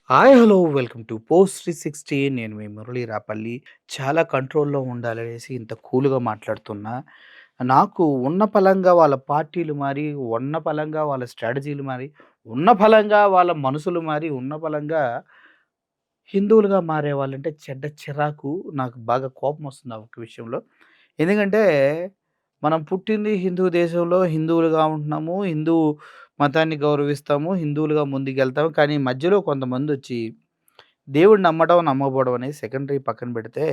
Hi! Hello! Welcome to post 360. నేను మీ మురళీ రాపల్లి. చాలా కంట్రోల్‌లో ఉండాలనేసి ఇంత కూల్‌గా మాట్లాడుతున్నా. నాకు ఉన్న పలంగా వాళ్ళ పార్టీలు మారి, ఉన్న పలంగా వాళ్ళ స్ట్రాటజీలు మారి, ఉన్న పలంగా వాళ్ళ మనసులు మారి, ఉన్న పలంగా హిందువులుగా మారేవాళ్ళంటే చెడ్డ చిరాకు. నాకు బాగా కోపమొస్తుంది ఆ ఒక్క విషయంలో. ఎందుకంటే, మనం పుట్టింది హిందూ దేశంలో, హిందువులుగా ఉంటున్నాము. హిందూ మతాన్ని గౌరవిస్తాము. హిందువులుగా ముందుకెళ్తాము. కానీ మధ్యలో కొంతమందొచ్చి దేవుడిని నమ్మడం, నమ్మకపోవడం అనేది సెకండరీ పక్కన పెడితే,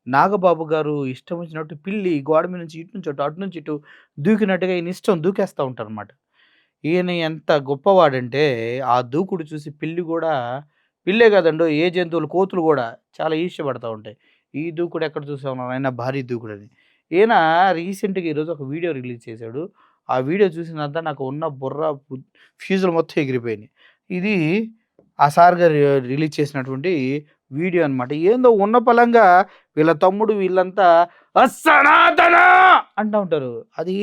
నాగబాబు గారు ఇష్టం వచ్చినట్టు పిల్లి గోడ మీద నుంచి ఇటు నుంచి అటు, అటు నుంచి ఇటు దూకినట్టుగా ఈయన ఇష్టం దూకేస్తా ఉంటారనమాట. ఈయన ఎంత గొప్పవాడంటే, ఆ దూకుడు చూసి పిల్లి గూడా పిల్లే కాదండోయ్! ఏ జంతువులు కోతులు గూడా చాలా ఈర్ష్యపడతా ఉంటాయి. ఈ దూకుడు ఎక్కడ చూసావురా నాయనా భారీ దూకుడని. ఈయన రీసెంట్‌గా ఈరోజు ఒక వీడియో రిలీజ్ చేశాడు. ఆ వీడియో చూసిన తర్వాత నాకు ఉన్న బుర్ర ఫ్యూజులు మొత్తం ఎగిరిపోయినాయి. ఇది ఆ సార్ గారు రిలీజ్ చేసినటువంటి వీడియో అనమాట. ఏందో ఉన్న పలంగా వీళ్ళ తమ్ముడు వీళ్ళంతా సనాతన అంటా ఉంటారు. అది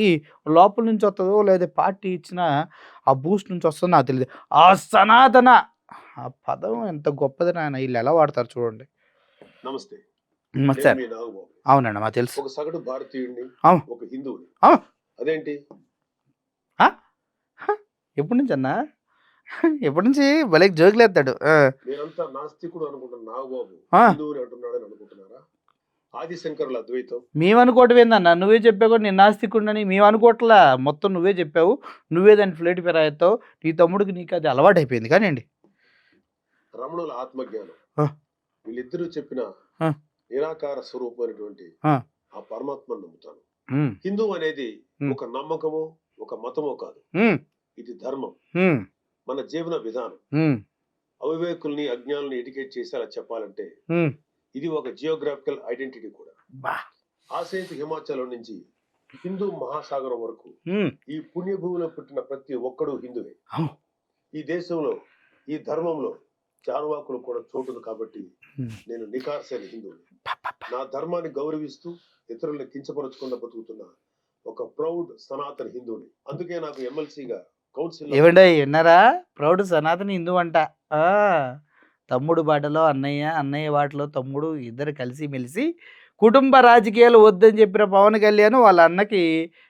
లోపల నుంచి వత్తదో లేదా పార్టీ ఇచ్చిన ఆ బూస్ట్ నుంచి వస్తదో నాకు తెలీదు. ఆ సనాతన ఆ పదం ఎంత గొప్పది నాయన ఈళ్ళెలా వాడతారు చూడండి. నమస్తే. నమస్తే. మీ నాగబాబు. అవునండి. మాకు తెలుసు. ఒక సగటు భారతీయుడిని, అవును. ఒక హిందువుని. అవును. అదేంటి? ఆ! ఎప్పటి నుంచన్నా? ఎప్పటి నుంచి భలే జోకులేత్తాడు. మీరంతా నాస్తికుడు అనుకుంటున్న నాగబాబు ఆ! హిందువుని అంటున్నాడని అనుకుంటున్నారా? ఆదిశంకరుల అద్వైతం. మేమనుకోవటం ఏందన్నా? నువ్వే చెప్పావు కదా నేను నాస్తికుడినని. మేమనుకోవట్లా. మొత్తం నువ్వే చెప్పావు. నువ్వే దాన్ని ఫ్లేట్ ఫిరాయిత్తావు. నీ తమ్ముడికి నీకు అది అలవాటయిపోయింది కానియండి. రమణుల ఆత్మజ్ఞానం. ఆ! వీళ్ళిద్దరూ చెప్పిన ఆ! నిరాకార స్వరూపమైనటువంటి ఆ! ఆ పరమాత్మను నమ్ముతాను. హ్మ్. హిందువు అనేది హ్మ్. ఒక నమ్మకమో, ఒక మతమో కాదు. హ్మ్. ఇది ధర్మం. హ్మ్. మన జీవన విధానం. హ్మ్. అవివేకుల్ని, అజ్ఞానుల్ని ఎడ్యుకేట్ చేసేలా చెప్పాలంటే హ్మ్. ఇది ఒక జియోగ్రాఫికల్ ఐడెంటిటీ కూడా. అబ్బా! ఆసేతు హిమాచలం నుంచి హిందూ మహాసాగరం వరకు హ్మ్. ఈ పుణ్యభూమిలో పుట్టిన ప్రతి ఒక్కడు హిందువే. అవును. ఈ దేశంలో ఈ ధర్మంలో చార్వాకులు కూడా చోటుంది కాబట్టి హ్మ్. నేను నికార్సైన హిందువుని. అబ్బబ్బా! నా ధర్మాన్ని గౌరవిస్తూ ఇతరుల్ని కించపరచకుండా బతుకుతున్న ఒక ప్రౌడ్ సనాతన హిందువుని. అందుకే నాకు ఎమ్మెల్సీగా కౌన్సిల్ ఏవండోయ్ ఇన్నారా? ప్రౌడ్ సనాతన హిందువు అంట. ఆ! తమ్ముడు బాటలో అన్నయ్య, అన్నయ్య బాటలో తమ్ముడు ఇద్దరు కలిసిమెలిసి కుటుంబ రాజకీయాలు వద్దని చెప్పిన పవన్ కళ్యాణ్ వాళ్ళ అన్నకి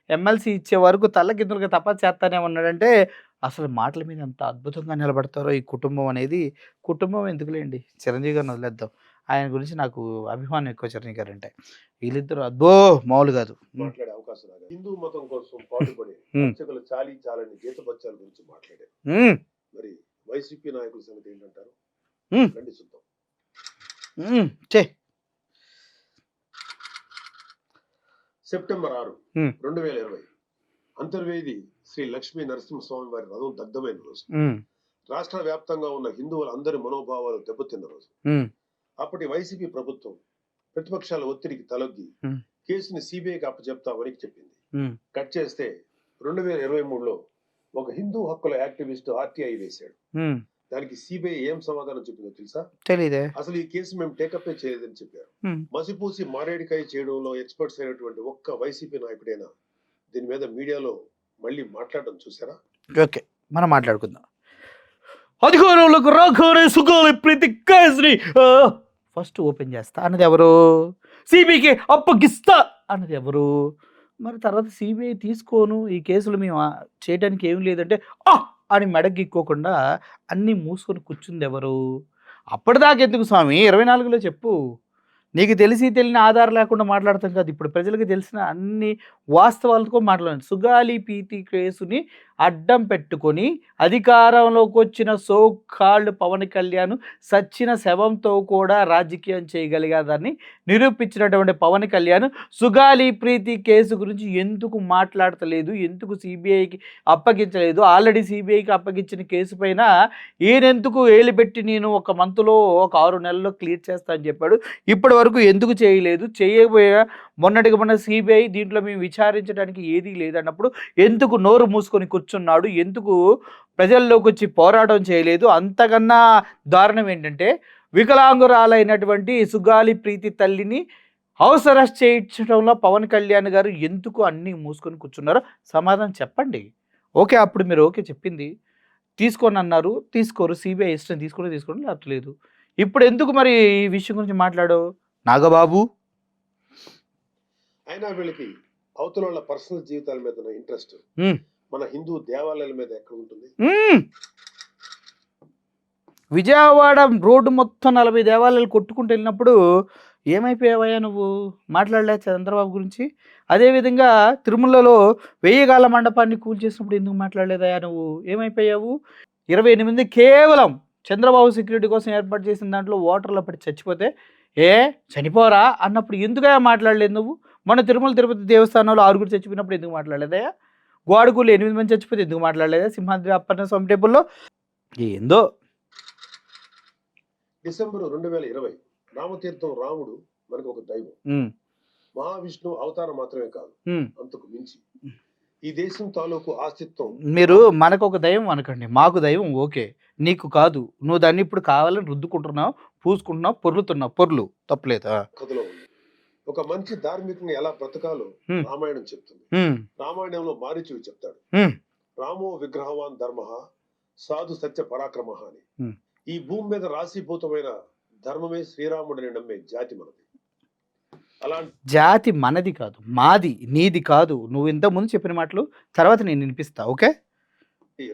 ఎమ్మెల్సీ ఇచ్చే వరకు తల్లకిందులుగా తపస్సు చేస్తానే ఉన్నాడంటే, అసలు మాటల మీద ఎంత అద్భుతంగా నిలబడతారో ఈ కుటుంబం అనేది. కుటుంబం ఎందుకులేండి చిరంజీవి గారిని వదిలేద్దాం. ఆయన గురించి నాకు అభిమానం ఎక్కువ చిరంజీవి గారంటే. వీళ్ళిద్దరూ అబ్బో! మామూలు కాదు. హ్మ్. మాట్లాడే అవకాశం రాగా హిందూ మతం కోసం పాటుపడే హ్మ్. అర్చకుల చాలీ చాలని జీతపత్యాల గురించి మాట్లాడారు. హ్మ్. మరి వైసీపీ నాయకుల సంగతి ఏంటంటారు? హ్మ్. రండి చూద్దాం. హ్మ్. చెయ్. సెప్టెంబర్ 6, హ్మ్. 2020 అంతర్వేది శ్రీ లక్ష్మీ నరసింహస్వామి వారి రథం దగ్ధమైన రోజు. హ్మ్. రాష్ట్ర వ్యాప్తంగా ఉన్న హిందువులందరి మనోభావాలు దెబ్బతిన్న రోజు. హ్మ్. అప్పటి వైసీపీ ప్రభుత్వం ప్రతిపక్షాల ఒత్తిడికి తలొగ్గి హ్మ్. కేసుని సిబిఐకి అప్పచెప్తామని చెప్పింది. హ్మ్. కట్ చేస్తే 2023లో ఒక హిందూ హక్కుల యాక్టివిస్ట్ ఆర్టీఐ వేశాడు. హ్మ్. దానికి సిబిఐ ఏం సమాధానం చెప్పిందో తెలుసా? తెలీదే. అసలు ఈ కేసు మేము టేకప్ చేయలేదని చెప్పారు. హ్మ్. మసిపూసి మారేడికాయ చేయడంలో ఎక్స్పర్ట్స్ అయినటువంటి ఒక్క వైసీపీ నాయకుడైనా దీని మీద మీడియాలో మళ్ళీ మాట్లాడడం చూసారా? ఓకే. మనం మాట్లాడుకుందాం. అధికారంలోకి రాగానే సుగాలి ప్రీతి కేసుని ఫస్ట్ ఓపెన్ చేస్తా అన్నది ఎవరు? సీబీఐకి అప్పగిస్తా అన్నది ఎవరు? మరి తర్వాత సీబీఐ తీసుకోను ఈ కేసులు మేము చేయడానికి ఏమి లేదంటే అని మెడగిక్కోకుండా అన్నీ మూసుకొని కూర్చుందెవరు? అప్పటిదాకా ఎందుకు స్వామి 24లో చెప్పు. నీకు తెలిసి తెలియని ఆధారం లేకుండా మాట్లాడతాం కాదు. ఇప్పుడు ప్రజలకు తెలిసిన అన్ని వాస్తవాలతో మాట్లాడండి. సుగాలి పీతి కేసుని అడ్డం పెట్టుకొని అధికారంలోకొచ్చిన సో కాల్డ్ పవన్ కళ్యాణ్ సచ్చిన శవంతో కూడా రాజకీయం చేయగలిగాదని నిరూపించినటువంటి పవన్ కళ్యాణ్ సుగాలి ప్రీతి కేసు గురించి ఎందుకు మాట్లాడతలేదు? ఎందుకు సీబీఐకి అప్పగించలేదు? ఆల్రెడీ సీబీఐకి అప్పగించిన కేసు పైన ఈయనెందుకు ఏలుబెట్టి నేను ఒక మంత్‌లో ఒక 6 నెలల్లో క్లియర్ చేస్తా అని చెప్పాడు. ఇప్పటి వరకు ఎందుకు చేయలేదు? చేయకపోయినా మొన్నటికి మొన్న సీబీఐ దీంట్లో మేము విచారించడానికి ఏదీ లేదన్నప్పుడు ఎందుకు నోరు మూసుకొని కూర్చున్నాడు? ఎందుకు ప్రజల్లోకొచ్చి పోరాటం చేయలేదు? అంతకన్నా దారుణం ఏంటంటే వికలాంగురాలైనటువంటి సుగాలి ప్రీతి తల్లిని హౌస్ అరెస్ట్ చేయించడంలో పవన్ కళ్యాణ్ గారు ఎందుకు అన్నీ మూసుకొని కూర్చున్నారో సమాధానం చెప్పండి. ఓకే. అప్పుడు మీరు ఓకే చెప్పింది. తీసుకొని అన్నారు, తీసుకోరు. సిబిఐ ఇష్టం తీసుకుంటే తీసుకోండి, లేకపోతే లేదు. ఇప్పుడు ఎందుకు మరి ఈ విషయం గురించి మాట్లాడావు నాగబాబు? అయినా వీళ్ళకి అవతల వాళ్ళ పర్సనల్ జీవితాల మీద ఉన్న ఇంట్రెస్ట్ ఉమ్, మన హిందూ దేవాలయాల మీద ఎక్కడ ఉంటుంది? ఉమ్. విజయవాడ రోడ్డు మొత్తం 40 దేవాలయాలు కొట్టుకుంటూ వెళ్ళినప్పుడు ఏమైపోయావయ్యా నువ్వు? మాట్లాడలే చంద్రబాబు గురించి? అదేవిధంగా తిరుమలలో 1000 గాల మండపాన్ని కూల్చేసినప్పుడు ఎందుకు మాట్లాడలేదయ్యా నువ్వు? ఏమైపోయావు? 28 కేవలం చంద్రబాబు సెక్యూరిటీ కోసం ఏర్పాటు చేసిన దాంట్లో ఓటర్లు పడి చచ్చిపోతే ఏ చనిపోరా అన్నప్పుడు ఎందుకయ్యా మాట్లాడలేదు నువ్వు? మన తిరుమల తిరుపతి దేవస్థానంలో 6 చచ్చిపోయినప్పుడు ఎందుకు మాట్లాడలేదయ్యా? గోడకూలు 8 మంది చచ్చిపోతే ఎందుకు మాట్లాడలేదా? సింహాద్రి అప్పన్న స్వామి టెంపుల్లో ఏందో. డిసెంబర్ 2020 రామతీర్థం రాముడు మనకు ఒక దైవం. ఉమ్, మహావిష్ణు అవతారం మాత్రమే కాదు, ఉమ్. అంతకు మించి ఈ దేశం తాలూకు ఆస్తిత్వం. మీరు మనకు ఒక దైవం అనకండి, మాకు దైవం ఓకే, నీకు కాదు. నువ్వు దాన్ని ఇప్పుడు కావాలని రుద్దుకుంటున్నావు, పూసుకుంటున్నావు, పొర్లుతున్నావు. పొర్లు తప్పలేదా? కథలో ఉంది. ఒక మంచి ధార్మికంగా ఎలా బ్రతకాలో రామాయణం చెప్తుంది. రామాయణంలో మారీచుడు చెప్తాడు, రామో విగ్రహవాన్ ధర్మ సాధు సత్య పరాక్రమ అని. ఈ భూమి మీద రాశీభూతమైన ధర్మమే శ్రీరాముడిని నమ్మే జాతి మనది. అలాంటి జాతి మనది కాదు, మాది, నీది కాదు. నువ్వు ఇంతకుముందు చెప్పిన మాటలు తర్వాత నేను వినిపిస్తా, ఓకే?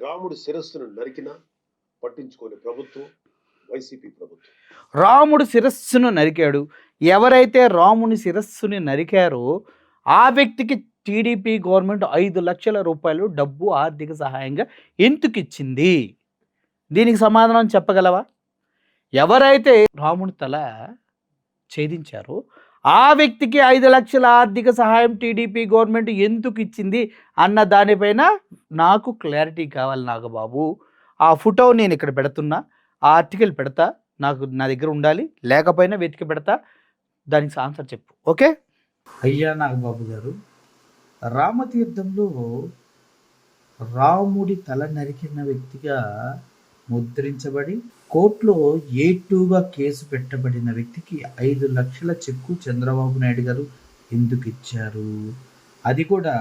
రాముడి శిరస్సును నరికినా పట్టించుకోని ప్రభుత్వం వైసీపీ ప్రభుత్వం. రాముడు శిరస్సును నరికాడు. ఎవరైతే రాముని శిరస్సుని నరికారో ఆ వ్యక్తికి టీడీపీ గవర్నమెంట్ 5 లక్షల రూపాయలు డబ్బు ఆర్థిక సహాయంగా ఎందుకు ఇచ్చింది? దీనికి సమాధానం చెప్పగలవా? ఎవరైతే రాముని తల ఛేదించారో ఆ వ్యక్తికి 5 లక్షల ఆర్థిక సహాయం టీడీపీ గవర్నమెంట్ ఎందుకు ఇచ్చింది అన్న దానిపైన నాకు క్లారిటీ కావాలి నాగబాబు. ఆ ఫోటో నేను ఇక్కడ పెడుతున్నా, ఆ ఆర్టికల్ పెడతా, నాకు నా దగ్గర ఉండాలి, లేకపోయినా వెతికి పెడతా. దానికి ఆన్సర్ చెప్పు, ఓకే? అయ్యా నాగబాబు గారు, రామతీర్థంలో రాముడి తల నరికిన వ్యక్తిగా ముద్రించబడి కోర్టులో A2గా కేసు పెట్టబడిన వ్యక్తికి 5 లక్షల చెక్కు చంద్రబాబు నాయుడు గారు ఎందుకు ఇచ్చారు? అది కూడా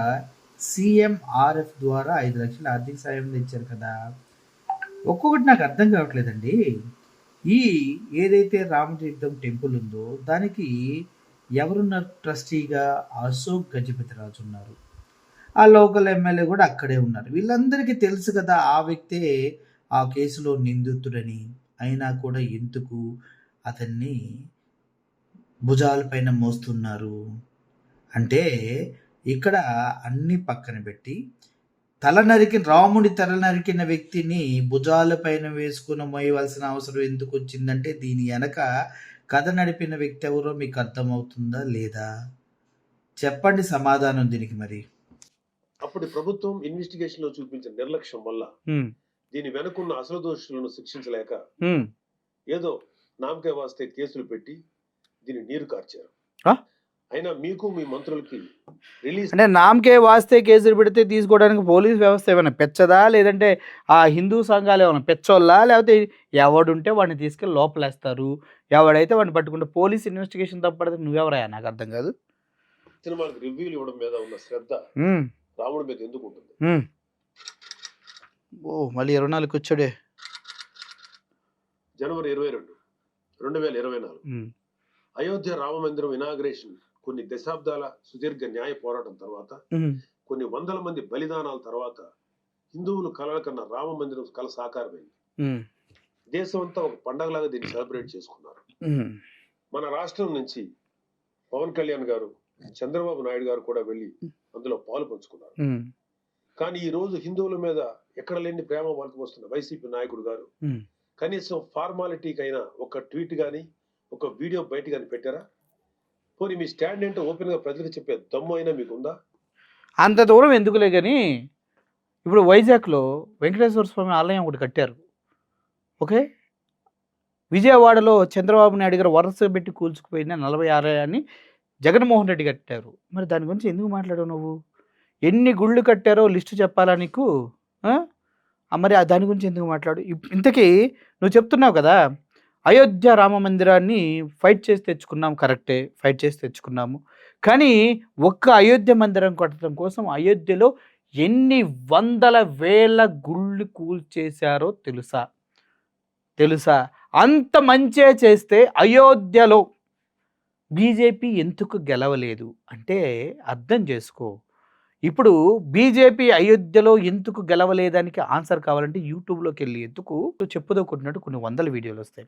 CMRF ద్వారా 5 లక్షల ఆర్థిక సాయం ఇచ్చారు కదా. ఒక్కొక్కటి నాకు అర్థం కావట్లేదండి. ఈ ఏదైతే రామతీర్థం టెంపుల్ ఉందో దానికి ఎవరున్నారు ట్రస్టీగా? అశోక్ గజపతిరాజు ఉన్నారు. ఆ లోకల్ ఎమ్మెల్యే కూడా అక్కడే ఉన్నారు. వీళ్ళందరికీ తెలుసు కదా ఆ వ్యక్తే ఆ కేసులో నిందితుడని. అయినా కూడా ఎందుకు అతన్ని భుజాలపైన మోస్తున్నారు అంటే, ఇక్కడ అన్ని పక్కన పెట్టి రాముడి తల నరికిన వ్యక్తిని భుజాలపైన వేసుకుని మోయవలసిన అవసరం ఎందుకు వచ్చిందంటే, దీని వెనక కథ నడిపిన వ్యక్తి ఎవరో మీకు అర్థమవుతుందా లేదా? చెప్పండి సమాధానం దీనికి. మరి అప్పుడు ప్రభుత్వం ఇన్వెస్టిగేషన్ లో చూపించిన నిర్లక్ష్యం వల్ల దీని వెనుకున్న అసలు దోషులను శిక్షించలేక ఏదో నామకే వాస్తే కేసులు పెట్టి దీన్ని నీరు కార్చారు. అయినా మీకు మీ మంత్రులకి రిలీజ్ అంటే నామకే వాస్తే కేసులు పెడితే తీసుకోవడానికి పోలీస్ వ్యవస్థ ఏమైనా పెచ్చదా, లేదంటే ఆ హిందూ సంఘాలు ఏమైనా పెచ్చోళ్ళా, లేకపోతే ఎవడుంటే వాడిని తీసుకెళ్ళి లోపలేస్తారు, ఎవడైతే వాడిని పట్టుకుంటే పోలీస్ ఇన్వెస్టిగేషన్ తప్పడితే నువ్వెవరయ్యా? నాకు అర్థం కాదు. సినిమాలకు రివ్యూలు ఇవ్వడం మీద ఉన్న శ్రద్ధ రాముడి మీద ఎందుకు ఉంటుంది? మళ్ళీ 24 వచ్చాడే. జనవరి 22, 2024 అయోధ్య రామ మందిరం ఇనాగ్రేషన్ కొన్ని దశాబ్దాల సుదీర్ఘ న్యాయ పోరాటం తర్వాత, కొన్ని వందల మంది బలిదానాల తర్వాత హిందువులు కలల కన్నా రామ మందిరం కల సాకారమైంది. దేశం అంతా ఒక పండగలాగా దీన్ని సెలబ్రేట్ చేసుకున్నారు. మన రాష్ట్రం నుంచి పవన్ కళ్యాణ్ గారు, చంద్రబాబు నాయుడు గారు కూడా వెళ్లి అందులో పాలు పంచుకున్నారు. కానీ ఈ రోజు హిందువుల మీద ఎక్కడ లేని ప్రేమ వాళ్ళకి వస్తున్న వైసీపీ నాయకుడు గారు కనీసం ఫార్మాలిటీకైనా ఒక ట్వీట్ గాని ఒక వీడియో బయట గాని పెట్టారా? పోనీ మీ స్టాండ్ ఏంటో ఓపెన్ గా ప్రజలకు చెప్పే దమ్ము అయినా మీకుందా? అంత దూరం ఎందుకులే కానీ, ఇప్పుడు వైజాగ్లో వెంకటేశ్వర స్వామి ఆలయం ఒకటి కట్టారు, ఓకే? విజయవాడలో చంద్రబాబు నాయుడు గారు వరుస పెట్టి కూల్చుకుపోయిన 40 ఆలయాన్ని జగన్మోహన్ రెడ్డి కట్టారు. మరి దాని గురించి ఎందుకు మాట్లాడావు నువ్వు? ఎన్ని గుళ్ళు కట్టారో లిస్టు చెప్పాలా నీకు? మరి దాని గురించి ఎందుకు మాట్లాడు? ఇంతకీ నువ్వు చెప్తున్నావు కదా, అయోధ్య రామ మందిరాన్ని ఫైట్ చేసి తెచ్చుకున్నాం, కరెక్టే, ఫైట్ చేసి తెచ్చుకున్నాము. కానీ ఒక్క అయోధ్య మందిరం కట్టడం కోసం అయోధ్యలో ఎన్ని వందల వేల గుళ్ళు కూల్చేశారో తెలుసా? తెలుసా? అంత మంచే చేస్తే అయోధ్యలో బీజేపీ ఎందుకు గెలవలేదు? అంటే అర్థం చేసుకో. ఇప్పుడు బీజేపీ అయోధ్యలో ఎందుకు గెలవలేదానికి ఆన్సర్ కావాలంటే యూట్యూబ్‌లోకెళ్ళి ఎందుకు చెప్పుదోకుంటున్నట్టు కొన్ని వందల వీడియోలొస్తాయి.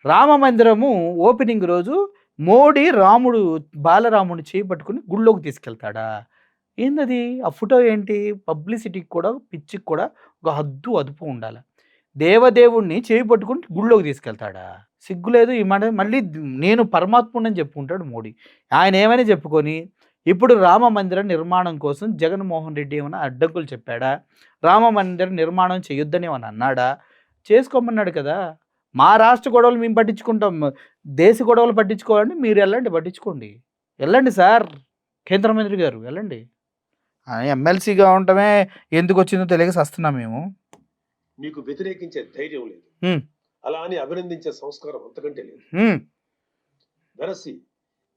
రామ మందిరము ఓపెనింగ్ రోజు మోడీ రాముడు బాలరాముడిని చేయి పట్టుకొని గుడిలోకి తీసుకెళ్తాడా? ఏందది? ఆ ఫోటో ఏంటి? పబ్లిసిటీకి కూడా, పిచ్చికి కూడా ఒక హద్దు, అదుపు ఉండాల. దేవదేవుడిని చేయి పట్టుకొని గుడిలోకి తీసుకెళ్తాడా? సిగ్గు లేదు. ఈ మాట మళ్ళీ నేను పరమాత్ముడినని చెప్పుకుంటాడు మోడీ. ఆయన ఏమైనా చెప్పుకొని, ఇప్పుడు రామ మందిర నిర్మాణం కోసం జగన్మోహన్ రెడ్డి ఏమైనా అడ్డంకులు చెప్పాడా? రామ మందిర నిర్మాణం చేయొద్దని ఏమన్నా అన్నాడా? చేసుకోమన్నాడు కదా! మా రాష్ట్ర గొడవలు మేము పట్టించుకుంటాం. దేశ గొడవలు పట్టించుకోవాలంటే మీరు ఎళ్ళండి, పట్టించుకోండి. ఎళ్ళండి సార్. కేంద్ర మంత్రి గారు ఎళ్ళండి. ఎమ్మెల్సీగా ఉండటమే ఎందుకొచ్చిందో తెలియక సస్తున్నాం మేము. మీకు వ్యతిరేకించే ధైర్యం లేదు. హ్మ్. అలా అని అభినందించే సంస్కారం అంతకంటే లేదు. హ్మ్. వెరసి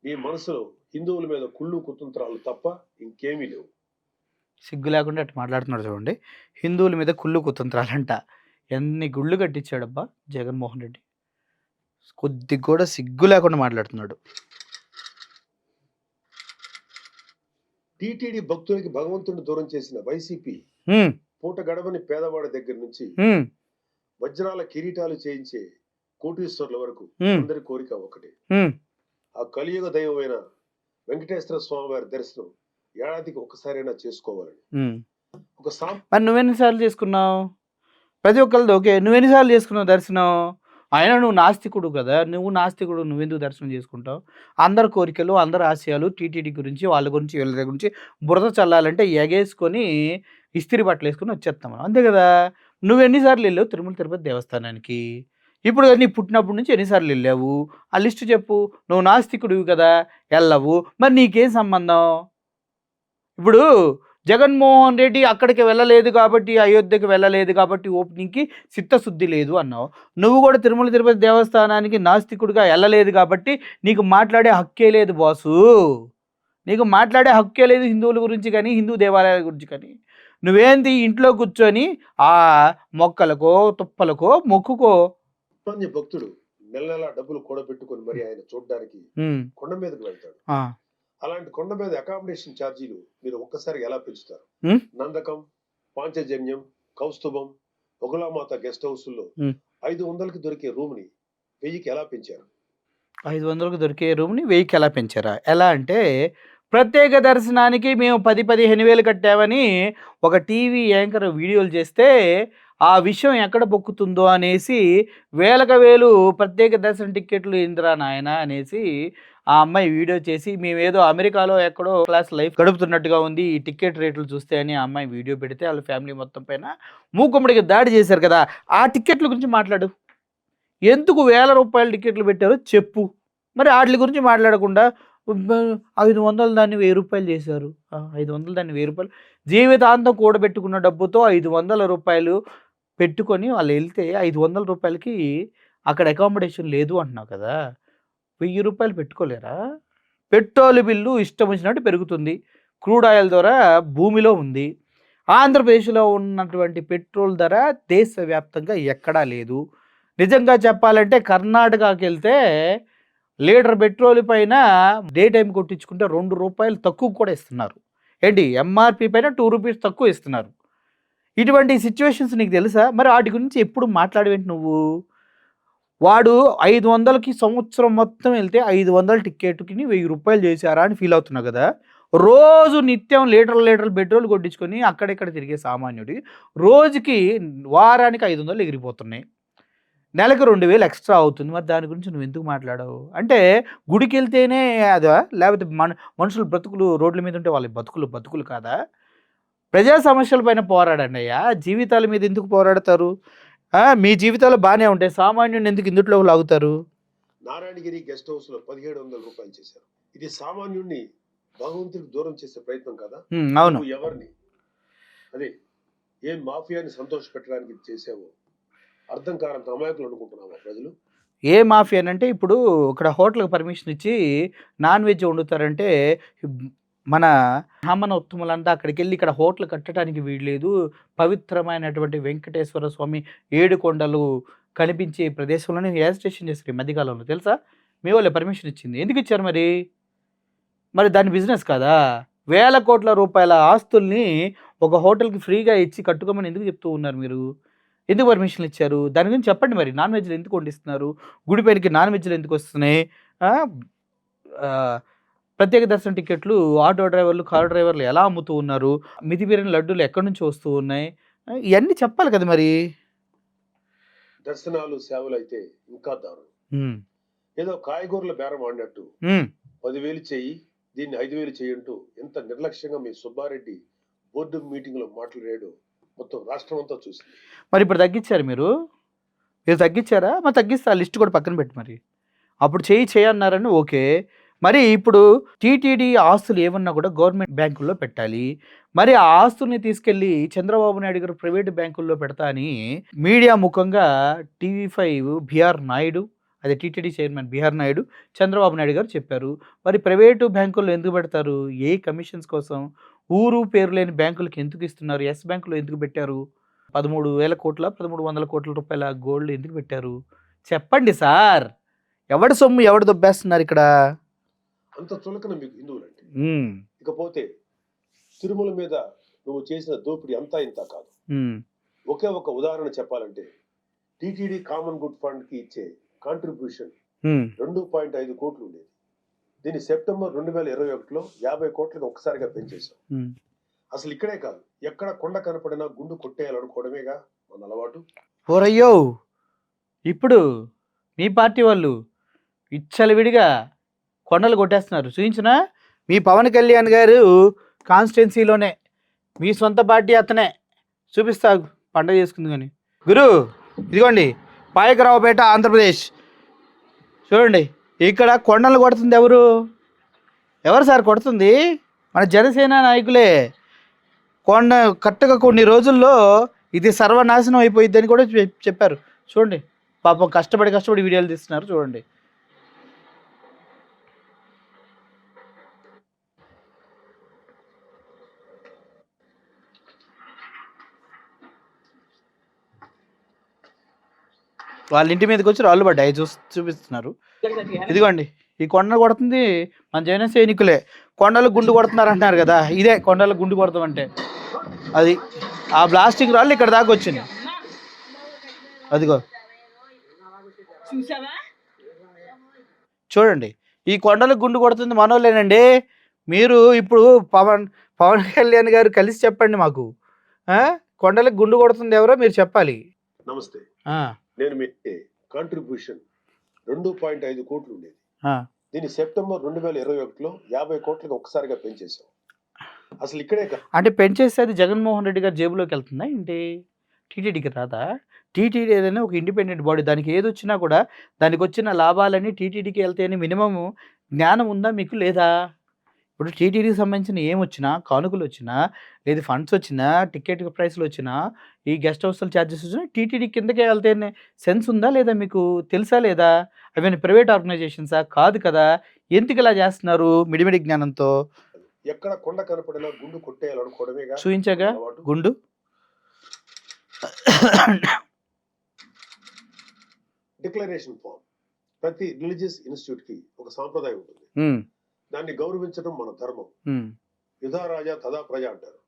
మీ మనసులో హిందువుల మీద కుళ్ళు కుతంత్రాలు తప్ప ఇంకేమీ లేవు. సిగ్గు లేకుండా అట్లా మాట్లాడుతున్నాడు చూడండి. హిందువుల మీద కుళ్ళు కుతంత్రాలంట. ఎన్ని గుళ్ళు కట్టించాడబ్బా జగన్మోహన్ రెడ్డి. కొద్దిగా కూడా సిగ్గు లేకుండా మాట్లాడుతున్నాడు. టీటీడీ భక్తులకి భగవంతుడిని దూరం చేసిన వైసీపీ హ్మ్. పూట గడవని పేదవాడి దగ్గర నుంచి హ్మ్. వజ్రాల కిరీటాలు చేయించే కోటీశ్వరుల వరకు హ్మ్. అందరి కోరిక ఒకటే. హ్మ్. ఆ కలియుగ దైవమైన వెంకటేశ్వర స్వామి వారి దర్శనం ఏడాదికి ఒక్కసారైనా చేసుకోవాలని హ్మ్. ఒక మరి నువ్వెన్నిసార్లు చేసుకున్నావు? ప్రతి ఒక్కళ్ళది ఓకే. నువ్వెన్నిసార్లు చేసుకున్నావు దర్శనం? అయినా నువ్వు నాస్తికుడు కదా! నువ్వు నాస్తికుడు నువ్వెందుకు దర్శనం చేసుకుంటావు? అందరి కోరికలు, అందరి ఆశయాలు టీటీడీ గురించి, వాళ్ళ గురించి, వీళ్ళ గురించి బురద చల్లాలంటే ఎగేసుకొని ఇస్త్రీ బట్టలేసుకొని వచ్చేస్తాం మనం. అంతే కదా! నువ్వెన్ని సార్లు ఎళ్ళావు తిరుమల తిరుపతి దేవస్థానానికి? ఇప్పుడు నీ పుట్టినప్పటి నుంచి ఎన్ని సార్లు ఎళ్ళావు? ఆ లిస్ట్ చెప్పు. నువ్వు నాస్తికుడివి కదా! ఎళ్ళవు. మరి నీకేం సంబంధం? ఇప్పుడు జగన్మోహన్ రెడ్డి అక్కడికి వెళ్ళలేదు కాబట్టి, అయోధ్యకి వెళ్ళలేదు కాబట్టి ఓపెనింగ్‌కి చిత్తశుద్ధి లేదు అన్నావు. నువ్వు కూడా తిరుమల తిరుపతి దేవస్థానానికి నాస్తికుడిగా ఎళ్ళలేదు కాబట్టి నీకు మాట్లాడే హక్కే లేదు బాసు. నీకు మాట్లాడే హక్కే లేదు హిందువుల గురించి కానీ, హిందూ దేవాలయాల గురించి కానీ. నువ్వేంది ఇంట్లో కూర్చొని ఆ మొక్కలకో, తుప్పలకో మొక్కుకో. సామాన్య భక్తుడు నెల నెల డబ్బులు కూడబెట్టుకొని మరి ఆయన చూడడానికి హ్మ్. కొండ మీదకి వెళ్తాడు. ఆ! అలాంటి కొండ మీద అకామిడేషన్ ఛార్జీలు మీరు ఒక్కసారి ఎలా పెంచుతారు? హ్మ్. నందకం, పాంచజన్యం, కౌస్తుభం, ఒగలామాత గెస్ట్ హౌస్‌ల్లో హ్మ్. 500కి దొరికే రూమ్‌ని 1000కి ఎలా పెంచారు? 500కి దొరికే రూమ్‌ని 1000కి ఎలా పెంచారా? ఎలా అంటే ప్రత్యేక దర్శనానికి మేము 10, 15,000 కట్టామని ఒక టీవీ యాంకర్ వీడియోలు చేస్తే, ఆ విషయం ఎక్కడ బొక్కుతుందో అనేసి వేలకు వేలు ప్రత్యేక దర్శనం టికెట్లు ఏందిరా నాయనా అనేసి ఆ అమ్మాయి వీడియో చేసి, మేమేదో అమెరికాలో ఎక్కడో క్లాస్ లైఫ్ గడుపుతున్నట్టుగా ఉంది ఈ టికెట్ రేట్లు చూస్తే అని ఆ అమ్మాయి వీడియో పెడితే, ఆళ్ళ ఫ్యామిలీ మొత్తం పైన మూకుమ్మడిగా దాడి చేశారు కదా! ఆ టికెట్ల గురించి మాట్లాడు. ఎందుకు వేల రూపాయల టికెట్లు పెట్టారో చెప్పు. మరి ఆటిలి గురించి మాట్లాడకుండా బ 500 దాన్ని రూ. 1000 చేశారు. 500 దాన్ని రూ. 1000 జీవితాంతం కూడబెట్టుకున్న డబ్బుతో రూ. 500 పెట్టుకొని వాళ్ళెళ్తే రూ. 500కి అక్కడ అకామిడేషన్ లేదు అంటున్నావు కదా! రూ. 1000 పెట్టుకోలేరా? పెట్రోల్ బిల్లు ఇష్టం వచ్చినట్టు పెరుగుతుంది. క్రూడ్ ఆయిల్ ధర భూమిలో ఉంది. ఆంధ్రప్రదేశ్‌లో ఉన్నటువంటి పెట్రోల్ ధర దేశవ్యాప్తంగా ఎక్కడా లేదు. నిజంగా చెప్పాలంటే కర్ణాటకకెళ్తే లీటర్ పెట్రోల్ పైన డే టైమ్ కొట్టించుకుంటే రూ. 2 తక్కువ కూడా ఇస్తున్నారు. ఏంటి ఎంఆర్‌పీ పైన రూ. 2 తక్కువ ఇస్తున్నారు. ఇటువంటి సిట్యుయేషన్స్ నీకు తెలుసా? మరి ఆటి గురించి ఎప్పుడు మాట్లాడవేంటి నువ్వు? వాడు 500కి సంవత్సరం మొత్తం ఎళ్తే 500 టికెట్‌కిని రూ. 1000 చేశారా అని ఫీల్ అవుతున్నావు గదా! రోజు నిత్యం లీటర్లు పెట్రోల్ కొట్టించుకొని అక్కడిక్కడ తిరిగే సామాన్యుడి రోజుకి వారానికి 500 ఎగిరిపోతున్నాయి. నెలకు 2000 ఎక్స్‌ట్రా అవుతుంది. మరి దాని గురించి నువ్వెందుకు మాట్లాడవు? అంటే గుడికెళ్తేనే అదా? లేపోతే మనుషుల బ్రతుకులు రోడ్ల మీద ఉంటే వాళ్ళ బతుకులు కాదా? ప్రజా సమస్యల పైన పోరాడండయ్యా! జీవితాల మీద ఎందుకు పోరాడతారు? మీ జీవితాలు బానే ఉంటాయి. సామాన్యుడిని ఎందుకు ఇందుట్లోకి లాగుతారు? నారాయణగిరి గెస్ట్ హౌస్‌లో రూ. 1700 చేశారు. ఇది సామాన్యుడిని భగవంతుడికి దూరం చేసే ప్రయత్నం కదా! అవును. నువ్వు ఎవరిని? అదే ఏ మాఫియాని సంతోషపెట్టడానికి ఇది చేశావో అర్థం కానంత అమాయకులు అనుకుంటున్నావా ప్రజలు? ఏ మాఫియానంటే ఇప్పుడు ఇక్కడ హోటల్‌కి పర్మిషన్ ఇచ్చి నాన్ వెజ్ వండుతారంటే మన బ్రాహ్మణ ఉత్తములంతా అక్కడికెళ్ళి ఇక్కడ హోటల్ కట్టడానికి వీల్లేదు. పవిత్రమైనటువంటి వెంకటేశ్వర స్వామి 7 కొండలు కనిపించే ప్రదేశంలోనే యాజిటేషన్ చేశారు ఈ మధ్య కాలంలో తెలుసా? మీ వాళ్ళే పర్మిషన్ ఇచ్చింది. ఎందుకు ఇచ్చారు మరి? మరి దాని బిజినెస్ కాదా? వేల కోట్ల రూపాయల ఆస్తుల్ని ఒక హోటల్‌కి ఫ్రీగా ఇచ్చి కట్టుకోమని ఎందుకు చెప్తూ ఉన్నారు మీరు? ఎందుకు పర్మిషన్‌లు ఇచ్చారు? దాని గురించి చెప్పండి మరి. నాన్ వెజ్‌లు ఎందుకు వండిస్తున్నారు? గుడి పేరుకి నాన్ వెజ్‌లు ఎందుకు వస్తున్నాయి? ఆ! ఆహ్, ప్రత్యేక దర్శనం టికెట్లు ఆటో డ్రైవర్లు, కారు డ్రైవర్లు ఎలా అమ్ముతూ ఉన్నారు? మితిమీరిన లడ్డూలు ఎక్కడి నుంచి వస్తూ ఉన్నాయి? ఇయన్నీ చెప్పాలి కదా మరి. దర్శనాలు సేవలు అయితే ఇంకా దారుణం. హ్మ్. ఏదో కాయగూరల బేరం ఆడినట్టు హ్మ్. 10,000 చెయ్యి, దీన్ని 5,000 చెయ్యంటూ ఎంత నిర్లక్ష్యంగా మీ సుబ్బారెడ్డి బోర్డు మీటింగ్ లో మాట్లాడాడు మొత్తం రాష్ట్రం అంతా చూసింది. మరి ఇప్పుడు తగ్గించారు మీరు? మీరు తగ్గించారా? మరి తగ్గిస్తే ఆ లిస్ట్ కూడా పక్కన పెట్టు మరి. అప్పుడు చెయ్యి అన్నారని ఓకే. మరి ఇప్పుడు టీటీడీ ఆస్తులు ఏమన్నా కూడా గవర్నమెంట్ బ్యాంకుల్లో పెట్టాలి. మరి ఆ ఆస్తుల్ని తీసుకెళ్ళి చంద్రబాబు నాయుడు గారు ప్రైవేట్ బ్యాంకుల్లో పెడతా అని మీడియా ముఖంగా టీవీ5 బీఆర్ నాయుడు, అదే TTD chairman BR Naidu, Chandrababu Naidu గారు చెప్పారు. మరి ప్రైవేటు బ్యాంకుల్లో ఎందుకు పెడతారు? ఏ కమిషన్స్ కోసం? ఊరు పేరు లేని బ్యాంకులకి ఎందుకు ఇస్తున్నారు? యెస్ బ్యాంకులో ఎందుకు పెట్టారు? 13,000 కోట్ల, 1,300 కోట్ల రూపాయల గోల్డ్ ఎందుకు పెట్టారు? చెప్పండి సార్. ఎవడి సొమ్ము ఎవడు దొబ్బేస్తున్నారు ఇక్కడ? అంత చులకన మీకు హిందువులంటే. హ్మ్. ఇకపోతే తిరుమల మీద నువ్వు చేసిన దోపిడీ అంతా ఇంత కాదు. హ్మ్. ఒకే ఒక ఉదాహరణ చెప్పాలంటే టీటీడీ కామన్ గుడ్ ఫండ్ కి ఇచ్చే కాంట్రిబ్యూషన్ హ్మ్. 2.5 కోట్లు ఉండేది. దీన్ని సెప్టెంబర్ 2021లో 50 కోట్లకు ఒక్కసారిగా పెంచేశాం. హ్మ్. అసలు ఇక్కడే కాదు, ఎక్కడ కొండ కనపడినా గుండు కొట్టేయాలనుకోవడమేగా మన అలవాటు. ఓరయ్యో! ఇప్పుడు మీ పార్టీ వాళ్ళు విచ్చలవిడిగా కొండలు కొట్టేస్తున్నారు. చూయించనా? మీ పవన్ కళ్యాణ్ గారు కాన్స్టిట్యున్సీలోనే మీ సొంత పార్టీ అతనే. చూపిస్తా పండగ చేసుకుంది కానీ. గురు ఇదిగోండి పాయకరావుపేట ఆంధ్రప్రదేశ్. చూడండి ఇక్కడ కొండలు కొడుతుంది ఎవరు? ఎవరు సార్ కొడుతుంది? మన జనసేన నాయకులే. కొండ కరెక్ట్గా కొన్ని రోజుల్లో ఇది సర్వనాశనం అయిపోయిద్దని కూడా చెప్పారు. చూడండి పాపం కష్టపడి వీడియోలు తీస్తున్నారు చూడండి. వాళ్ళ ఇంటి మీదకి వచ్చి రాళ్ళు పడ్డాయి చూపిస్తున్నారు. ఇదిగోండి ఈ కొండ కొడుతుంది మన జన సైనికులే. కొండలు గుండు కొడుతున్నారు అంటున్నారు కదా, ఇదే కొండలు గుండు కొడతాం అంటే. అది ఆ ప్లాస్టిక్ రాళ్ళు ఇక్కడ దాకా వచ్చింది. అదిగో చూడండి ఈ కొండలకు గుండు కొడుతుంది మనోళ్ళేనండి. మీరు ఇప్పుడు పవన్ కళ్యాణ్ గారు కలిసి చెప్పండి మాకు. కొండలకు గుండు కొడుతుంది ఎవరో మీరు చెప్పాలి. నమస్తే. నేను మీ కాంట్రిబ్యూషన్ 2.5 కోట్లు ఉండేది. దీన్ని సెప్టెంబర్ 2021లో 50 కోట్లకు ఒక్కసారిగా పెంచేశాం. అసలు ఇక్కడే అంటే పెంచేస్తే అది జగన్మోహన్ రెడ్డి గారి జేబులోకి వెళ్తుందా ఏంటి? టీటీడీకి రాదా? టీటీడీ ఏదైనా ఒక ఇండిపెండెంట్ బాడీ. దానికి ఏది వచ్చినా కూడా దానికి వచ్చిన లాభాలని టీటీడీకి వెళ్తాయని మినిమము జ్ఞానం ఉందా మీకు లేదా? ఇప్పుడు టీటీడీకి సంబంధించిన ఏమొచ్చినా, కానుకలు వచ్చినా, లేదు ఫండ్స్ వచ్చినా, టికెట్ ప్రైస్లు వచ్చినా, ఈ గెస్ట్ హౌస్ల ఛార్జెస్ వచ్చినా టీటీడీ కిందకే వెళ్తాయనే సెన్స్ ఉందా లేదా మీకు? తెలుసా లేదా? అవన్నీ ప్రైవేట్ ఆర్గనైజేషన్సా? కాదు కదా. ఎందుకు ఇలా చేస్తున్నారు మిడిమిడి జ్ఞానంతో? ఎక్కడ కొండ కనపడినా గుండు కొట్టేయాలనుకోవడమేగా. చూయించగా గుండు. డిక్లరేషన్ ఫామ్ ప్రతి రిలీజియస్ ఇన్స్టిట్యూట్ కి ఒక సాంప్రదాయం ఉంటుంది. దాన్ని గౌరవించడం మన ధర్మం. యుధా రాజా తదా ప్రజ అంటారు.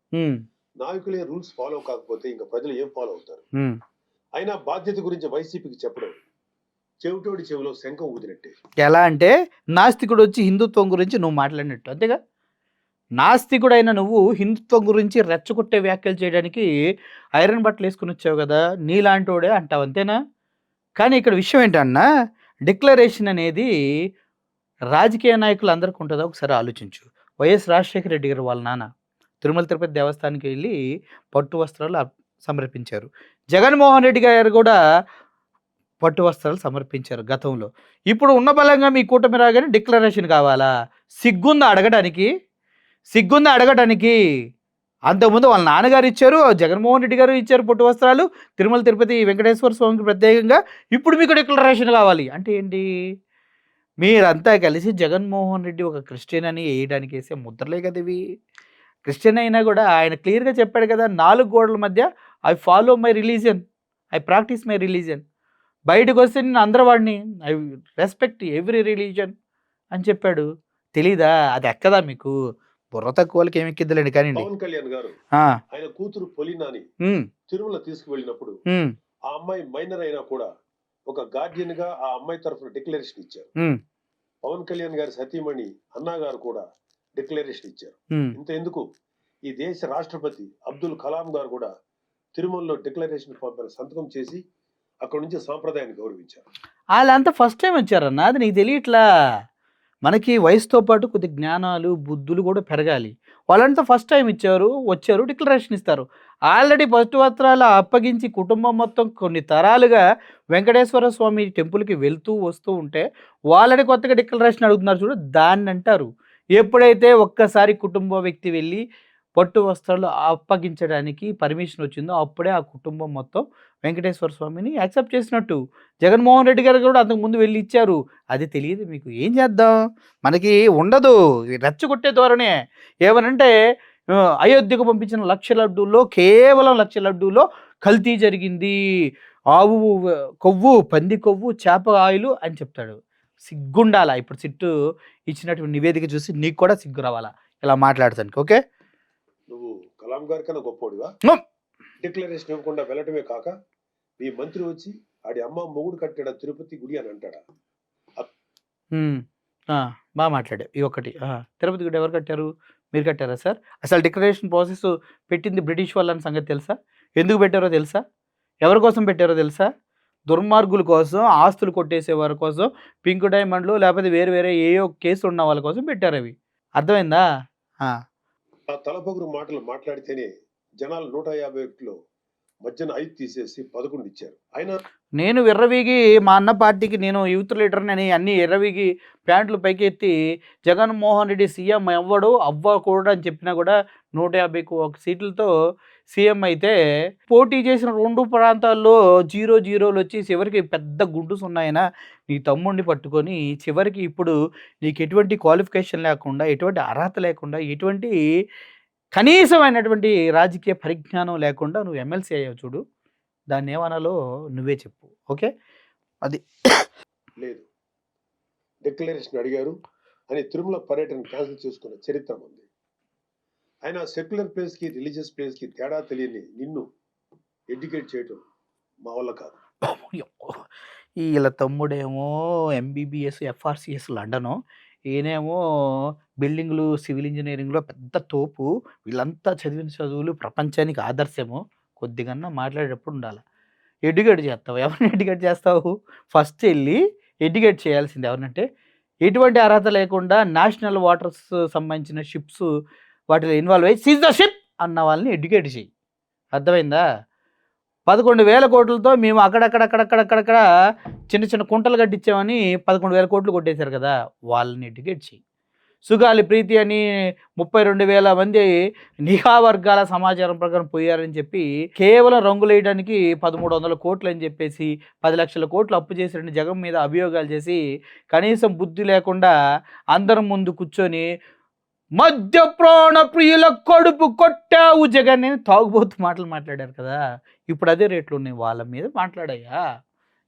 నాయకులే రూల్స్ ఫాలో కాకపోతే ఇంకా ప్రజలు ఏం ఫాలో అవుతారు? అయినా బాధ్యత గురించి వైసీపీకి చెప్పడం చెవిటోడి చెవిలో శంఖం ఊదినట్టే. ఎలా అంటే నాస్తికుడు వచ్చి హిందుత్వం గురించి నువ్వు మాట్లాడినట్టు అంతేగా. నాస్తికుడైన నువ్వు హిందుత్వం గురించి రెచ్చగొట్టే వ్యాఖ్యలు చేయడానికి ఐరన్ బట్టలు వేసుకుని వచ్చావు కదా, నీలాంటోడే అంటావు అంతేనా? కానీ ఇక్కడ విషయం ఏంటన్నా, డిక్లరేషన్ అనేది రాజకీయ నాయకులు అందరికీ ఉంటుందా ఒకసారి ఆలోచించు. వైఎస్ రాజశేఖర రెడ్డి గారు వాళ్ళ నాన్న తిరుమల తిరుపతి దేవస్థానానికి వెళ్ళి పట్టు వస్త్రాలు సమర్పించారు. జగన్మోహన్ రెడ్డి గారు కూడా పట్టు వస్త్రాలు సమర్పించారు గతంలో. ఇప్పుడు ఉన్న బలంగా మీ కూటమి రాగానే డిక్లరేషన్ కావాలా? సిగ్గుందా అడగడానికి? సిగ్గుందా అడగటానికి? అంతకుముందు వాళ్ళ నాన్నగారు ఇచ్చారు, జగన్మోహన్ రెడ్డి గారు ఇచ్చారు పట్టు వస్త్రాలు తిరుమల తిరుపతి వెంకటేశ్వర స్వామికి ప్రత్యేకంగా. ఇప్పుడు మీకు డిక్లరేషన్ కావాలి అంటే ఏంటి? మీరంతా కలిసి జగన్మోహన్ రెడ్డి ఒక క్రిస్టియన్ అని వేయడానికి వేసే ముద్రలే కదా ఇవి. క్రిస్టియన్ అయినా కూడా ఆయన క్లియర్‌గా చెప్పాడు కదా! 4 గోడల మధ్య I follow my religion. I practice my religion. బయటకొస్తే నేను అందరివాడిని. ఐ రెస్పెక్ట్ ఎవ్రి రిలీజియన్ అని చెప్పాడు. తెలీదా? అది ఎక్కదా మీకు? బుర్ర తక్కువోళ్ళకి ఏమి ఎక్కిద్దిలెండి కానియండి. పవన్ కళ్యాణ్ గారు ఆ! ఆయన కూతురు పొలినాని హ్మ్. తిరుమల తీసుకువెళ్ళినప్పుడు హ్మ్. ఆ అమ్మాయి మైనర్ అయినా కూడా ఒక గార్డియన్ గా ఆ అమ్మాయి తరఫున డిక్లరేషన్ ఇచ్చారు. హ్మ్. పవన్ కళ్యాణ్ గారి సతీమణి అన్నా గారు కూడా డిక్లరేషన్ ఇచ్చారు. హ్మ్. ఇంత ఎందుకు, ఈ దేశ రాష్ట్రపతి అబ్దుల్ కలాం గారు కూడా తిరుమలలో డిక్లరేషన్ పంపిన సంతకం చేసి అక్కడ నుంచి సాంప్రదాయాన్ని గౌరవించారు. ఆళ్ళంతా ఫస్ట్ టైమ్ వచ్చారన్నా. అది నీకు తెలియట్లా. మనకి వయసుతో పాటు కొద్ది జ్ఞానాలు, బుద్ధులు కూడా పెరగాలి. వాళ్ళంతా ఫస్ట్ టైమ్ వచ్చారు డిక్లరేషన్ ఇస్తారు. ఆల్రెడీ ఫస్ట్ పత్రాలు అప్పగించి కుటుంబం మొత్తం కొన్ని తరాలుగా వెంకటేశ్వర స్వామి టెంపుల్‌కి వెళ్తూ, వస్తూ ఉంటే వాళ్ళని కొత్తగా డిక్లరేషన్ అడుగుతున్నారు చూడు దాన్నంటారు. ఎప్పుడైతే ఒక్కసారి కుటుంబ వ్యక్తి వెళ్ళి పట్టు వస్త్రాలు అప్పగించడానికి పర్మిషన్ వచ్చిందో అప్పుడే ఆ కుటుంబం మొత్తం వెంకటేశ్వర స్వామిని యాక్సెప్ట్ చేసినట్టు. జగన్మోహన్ రెడ్డి గారు కూడా అంతకుముందు వెళ్ళి ఇచ్చారు. అది తెలీదు మీకు. ఏం చేద్దాం? మనకి ఉండదు. రెచ్చగొట్టే ధోరణే. ఏమనంటే అయోధ్యకు పంపించిన 1,00,000 లడ్డూల్లో కేవలం 1,00,000 లడ్డూలో కల్తీ జరిగింది. ఆవు కొవ్వు, పంది కొవ్వు, చేప ఆయిలు అని చెప్తాడు. సిగ్గుండాలా. ఇప్పుడు సిట్టు ఇచ్చినటువంటి నివేదిక చూసి నీకు కూడా సిగ్గు రావాలా ఇలా మాట్లాడటానికి. ఓకే? నువ్వు కలాం గారి కన్నా గొప్పోడివా? హ్మ్. డిక్లరేషన్ ఇవ్వకుండా వెళ్ళటమే కాక మీ మంత్రి వచ్చి ఆడి అమ్మ మొగుడు కట్టాడా తిరుపతి గుడి అని అంటాడా? హ్మ్. ఆ! బా మాట్లాడావు. ఈ ఒక్కటి. తిరుపతి గుడి ఎవరు కట్టారు? మీరు కట్టారా సార్? అసలు డిక్లరేషన్ ప్రాసెస్ పెట్టింది బ్రిటిష్ వాళ్ళన్న సంగతి తెలుసా? ఎందుకు పెట్టారో తెలుసా? ఎవరి కోసం పెట్టారో తెలుసా? దుర్మార్గుల కోసం, ఆస్తులు కొట్టేసేవారి కోసం, పింక్ డైమండ్‌లు లేకపోతే వేరే వేరే ఏయో కేసులు ఉన్న వాళ్ళ కోసం పెట్టారవి. అర్థమైందా? ఆ! ఆ తలపొగురు మాటలు మాట్లాడితేనే జనాలు 151లో మధ్యన 5 తీసేసి 11 ఇచ్చారు. అయినా నేను విర్రవీగి మా అన్న పార్టీకి నేను యూత్ లీడర్‌నని అన్నీ ఎర్రవీగి ప్యాంట్లు పైకెత్తి జగన్మోహన్ రెడ్డి సీఎం అవ్వడు, అవ్వకూడదు అని చెప్పినా కూడా 151 సీట్లతో సీఎం అయితే పోటీ చేసిన 2 ప్రాంతాల్లో 0-0లొచ్చి చివరికి పెద్ద గుండు సున్నాయిన నీ తమ్ముడిని పట్టుకొని చివరికి ఇప్పుడు నీకు ఎటువంటి క్వాలిఫికేషన్ లేకుండా, ఎటువంటి అర్హత లేకుండా, ఎటువంటి కనీసమైనటువంటి రాజకీయ పరిజ్ఞానం లేకుండా నువ్వు ఎమ్మెల్సీ అయ్యావు చూడు. దాన్నేమనాలో నువ్వే చెప్పు. ఓకే? అది. లేదు, డిక్లరేషన్ అడిగారు అని తిరుమల పర్యటన క్యాన్సిల్ చేసుకున్న చరిత్ర ఉంది. అయినా సెక్యులర్ ప్లేస్ కి రిలీజియస్ ప్లేస్ కి తేడా తెలియని నిన్ను ఎడ్యుకేట్ చేయటం మా వల్ల కాదు. ఈళ్ళ తమ్ముడేమో ఎంబీబీఎస్, ఎఫ్ఆర్‌సీఎస్ లండను. ఈయనేమో బిల్డింగులు, సివిల్ ఇంజినీరింగ్‌లో పెద్ద తోపు. వీళ్ళంతా చదివిన చదువులు ప్రపంచానికి ఆదర్శము. కొద్దిగన్నా మాట్లాడేటప్పుడు ఉండాల. ఎడ్యుకేట్ చేస్తావు. ఎవరిని ఎడ్యుకేట్ చేస్తావు? ఫస్ట్ ఎళ్లి ఎడ్యుకేట్ చేయాల్సింది ఎవరినంటే, ఎటువంటి అర్హత లేకుండా నేషనల్ వాటర్స్ సంబంధించిన షిప్స్ వాటిలో ఇన్వాల్వ్ అయ్యి సీజ్ ద షిప్ అన్న వాళ్ళని ఎడ్యుకేట్ చెయ్యి. అర్థమైందా? 11,000 కోట్లతో మేము అక్కడక్కడక్కడక్కడక్కడక్కడ చిన్న చిన్న కుంటలు కట్టించామని 11,000 కోట్లు కొట్టేశారు కదా! వాళ్ళని ఎడ్యుకేట్ చెయ్యి. సుగాలి ప్రీతి అని 32,000 మంది నిఘా వర్గాల సమాచారం ప్రకారం పోయారని చెప్పి కేవలం రంగులేయడానికి 1,300 కోట్లు అని చెప్పేసి 10,00,000 కోట్లు అప్పు చేసినట్టు జగన్ మీద అభియోగాలు చేసి కనీసం బుద్ధి లేకుండా అందరం ముందు కూర్చొని మద్యప్రాణ ప్రియుల కడుపు కొట్టావు జగన్ అని తాగుబోతు మాటలు మాట్లాడారు కదా! ఇప్పుడు అదే రేట్లు ఉన్నాయి. వాళ్ళ మీద మాట్లాడయ్యా.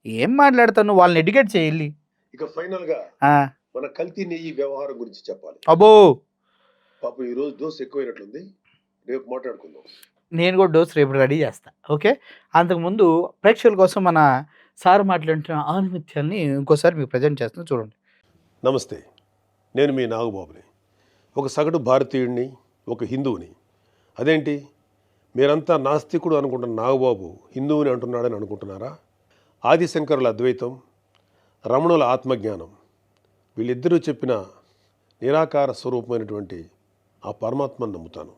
ఏం మాట్లాడతాను? వాళ్ళని ఎడ్యుకేట్ చేయాలి. ఇక ఫైనల్ గా మన కల్తీ నెయ్యి వ్యవహారం గురించి చెప్పాలి. అబ్బో! పాపం ఈ రోజు డోస్ ఎక్కువైనట్లుంది. రేపు మాట్లాడుకుందాం. నేను కూడా డోస్ రేపు రెడీ చేస్తా. ఓకే? అంతకుముందు ప్రేక్షకుల కోసం మన సార్ మాట్లాడిన ఆణిముత్యాల్ని ఇంకోసారి మీకు ప్రజెంట్ చేస్తాను చూడండి. నమస్తే, నేను మీ నాగబాబుని. ఒక సగటు భారతీయుడిని, ఒక హిందువుని. అదేంటి మీరంతా నాస్తికుడు అనుకుంటున్న నాగబాబు హిందువుని అంటున్నాడని అనుకుంటున్నారా? ఆదిశంకరుల అద్వైతం, రమణుల ఆత్మజ్ఞానం, వీళ్ళిద్దరూ చెప్పిన నిరాకార స్వరూపమైనటువంటి ఆ పరమాత్మను నమ్ముతాను.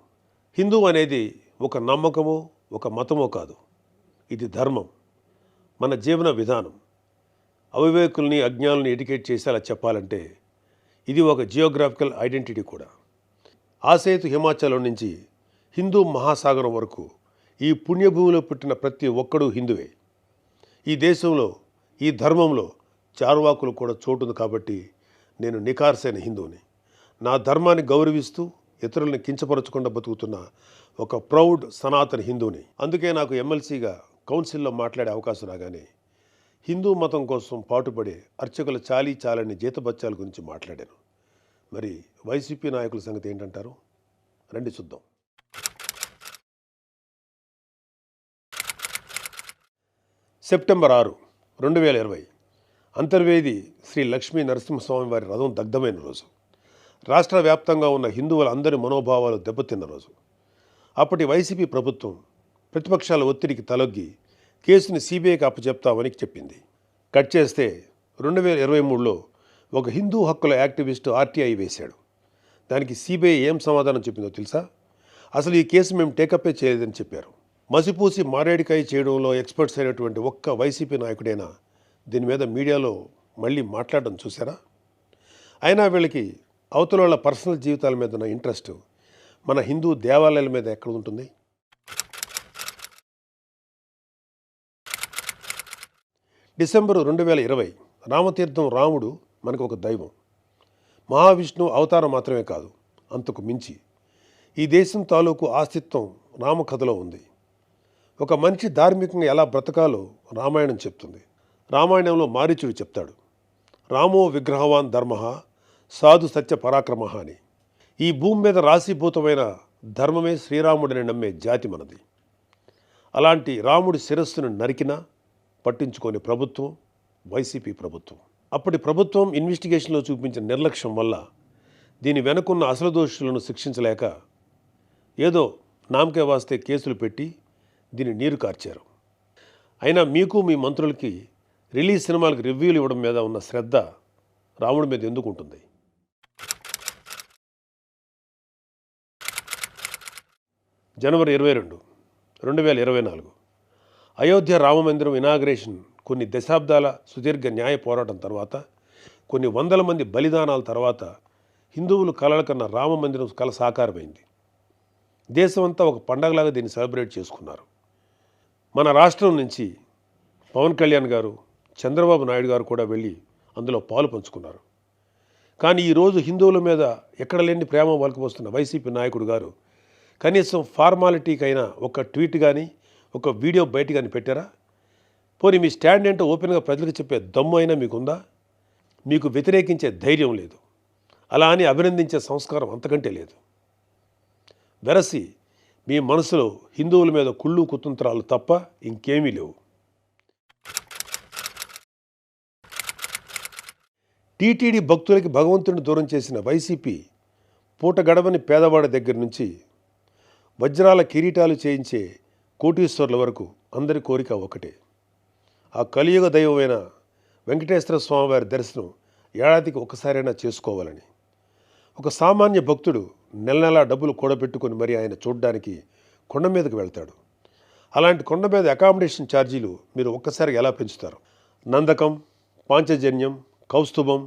హిందువు అనేది ఒక నమ్మకమో ఒక మతమో కాదు, ఇది ధర్మం, మన జీవన విధానం. అవివేకుల్ని, అజ్ఞానుల్ని ఎడ్యుకేట్ చేసేలా చెప్పాలంటే ఇది ఒక జియోగ్రాఫికల్ ఐడెంటిటీ కూడా. ఆసేతు హిమాచలం నుంచి హిందూ మహాసాగరం వరకు ఈ పుణ్యభూమిలో పుట్టిన ప్రతి ఒక్కడూ హిందువే. ఈ దేశంలో, ఈ ధర్మంలో చార్వాకులు కూడా చోటుంది కాబట్టి నేను నికార్సైన హిందువుని. నా ధర్మాన్ని గౌరవిస్తూ ఇతరులను కించపరచకుండా బతుకుతున్న ఒక ప్రౌడ్ సనాతన హిందువుని. అందుకే నాకు ఎమ్మెల్సీగా కౌన్సిల్లో మాట్లాడే అవకాశం రాగానే హిందూ మతం కోసం పాటుపడే అర్చకుల చాలని జీతబత్యాల గురించి మాట్లాడాను. మరి వైసీపీ నాయకుల సంగతి ఏంటంటారు? రండి చూద్దాం. సెప్టెంబర్ 6, 2020 అంతర్వేది శ్రీ లక్ష్మీ నరసింహస్వామి వారి రథం దగ్ధమైన రోజు. రాష్ట్ర వ్యాప్తంగా ఉన్న హిందువులందరి మనోభావాలు దెబ్బతిన్న రోజు. అప్పటి వైసీపీ ప్రభుత్వం ప్రతిపక్షాల ఒత్తిడికి తలొగ్గి కేసుని సిబిఐకి అప్పచెప్తామని చెప్పింది. కట్ చేస్తే 2023లో ఒక హిందూ హక్కుల యాక్టివిస్టు ఆర్టీఐ వేశాడు. దానికి సిబిఐ ఏం సమాధానం చెప్పిందో తెలుసా? అసలు ఈ కేసు మేము టేకప్పే చేయలేదని చెప్పారు. మసిపూసి మారేడికాయ చేయడంలో ఎక్స్పర్ట్స్ అయినటువంటి ఒక్క వైసీపీ నాయకుడైనా దీని మీద మీడియాలో మళ్ళీ మాట్లాడడం చూసారా? అయినా వీళ్ళకి అవతల వాళ్ళ పర్సనల్ జీవితాల మీద ఉన్న ఇంట్రెస్ట్ మన హిందూ దేవాలయాల మీద ఎక్కడ ఉంటుంది? డిసెంబర్ 2020 రామతీర్థం రాముడు మనకు ఒక దైవం. మహావిష్ణువు అవతారం మాత్రమే కాదు, అంతకు మించి ఈ దేశం తాలూకు ఆస్తిత్వం రామకథలో ఉంది. ఒక మనిషి ధార్మికంగా ఎలా బ్రతకాలో రామాయణం చెప్తుంది. రామాయణంలో మారీచుడు చెప్తాడు, రామో విగ్రహవాన్ ధర్మ సాధు సత్య పరాక్రమ అని. ఈ భూమి మీద రాశీభూతమైన ధర్మమే శ్రీరాముడిని నమ్మే జాతి మనది. అలాంటి రాముడి శిరస్సును నరికినా పట్టించుకోని ప్రభుత్వం వైసీపీ ప్రభుత్వం. అప్పటి ప్రభుత్వం ఇన్వెస్టిగేషన్లో చూపించిన నిర్లక్ష్యం వల్ల దీని వెనుకున్న అసలు దోషులను శిక్షించలేక ఏదో నామకే వాస్తే కేసులు పెట్టి దీన్ని నీరు కార్చారు. అయినా మీకు మీ మంత్రులకి రిలీజ్ సినిమాలకు రివ్యూలు ఇవ్వడం మీద ఉన్న శ్రద్ధ రాముడి మీద ఎందుకు ఉంటుంది? జనవరి 22, 2024 అయోధ్య రామమందిరం ఇనాగ్రేషన్ కొన్ని దశాబ్దాల సుదీర్ఘ న్యాయ పోరాటం తర్వాత, కొన్ని వందల మంది బలిదానాల తర్వాత హిందువులు కలల కన్నా రామమందిరం కల సాకారమైంది. దేశమంతా ఒక పండగలాగా దీన్ని సెలబ్రేట్ చేసుకున్నారు. మన రాష్ట్రం నుంచి పవన్ కళ్యాణ్ గారు, చంద్రబాబు నాయుడు గారు కూడా వెళ్ళి అందులో పాలు పంచుకున్నారు. కానీ ఈరోజు హిందువుల మీద ఎక్కడ లేని ప్రేమ వలకపోస్తున్న వైసీపీ నాయకుడు గారు కనీసం ఫార్మాలిటీకైనా ఒక ట్వీట్ కానీ ఒక వీడియో బయట కానీ పెట్టారా? పోనీ మీ స్టాండ్ ఏంటో ఓపెన్గా ప్రజలకు చెప్పే దమ్ము అయినా మీకుందా? మీకు వ్యతిరేకించే ధైర్యం లేదు. అలా అని అభినందించే సంస్కారం అంతకంటే లేదు. వెరసి మీ మనసులో హిందువుల మీద కుళ్ళు కుతంత్రాలు తప్ప ఇంకేమీ లేవు. టీటీడీ భక్తులకి భగవంతుడిని దూరం చేసిన వైసీపీ పూట గడవని పేదవాడి దగ్గర నుంచి వజ్రాల కిరీటాలు చేయించే కోటీశ్వర్ల వరకు అందరి కోరిక ఒకటే, ఆ కలియుగ దైవమైన వెంకటేశ్వర స్వామివారి దర్శనం ఏడాదికి ఒకసారైనా చేసుకోవాలని. ఒక సామాన్య భక్తుడు నెల నెలా డబ్బులు కూడబెట్టుకుని మరి ఆయన చూడడానికి కొండ మీదకి వెళ్తాడు. అలాంటి కొండ మీద అకామిడేషన్ ఛార్జీలు మీరు ఒక్కసారిగా ఎలా పెంచుతారు? నందకం, పాంచజన్యం, కౌస్తుభం,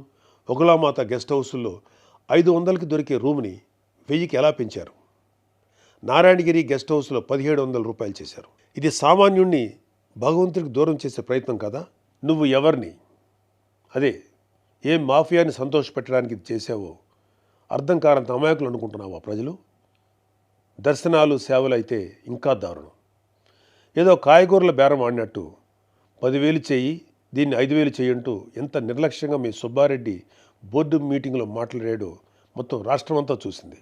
ఒకలామాత గెస్ట్ హౌసుల్లో 500కి దొరికే రూమ్ని 1000కి ఎలా పెంచారు? నారాయణగిరి గెస్ట్ హౌస్లో 1700 రూపాయలు చేశారు. ఇది సామాన్యుణ్ణి భగవంతుడికి దూరం చేసే ప్రయత్నం కదా? నువ్వు ఎవరిని, అదే ఏం మాఫియాని సంతోషపెట్టడానికి ఇది చేసావో అర్థం కానంత అమాయకులు అనుకుంటున్నావా ప్రజలు? దర్శనాలు సేవలు అయితే ఇంకా దారుణం. ఏదో కాయగూరల బేరం ఆడినట్టు 10,000 చేయి, దీన్ని 5,000 చేయంటూ ఎంత నిర్లక్ష్యంగా మీ సుబ్బారెడ్డి బోర్డు మీటింగ్లో మాట్లాడాడో మొత్తం రాష్ట్రమంతా చూసింది.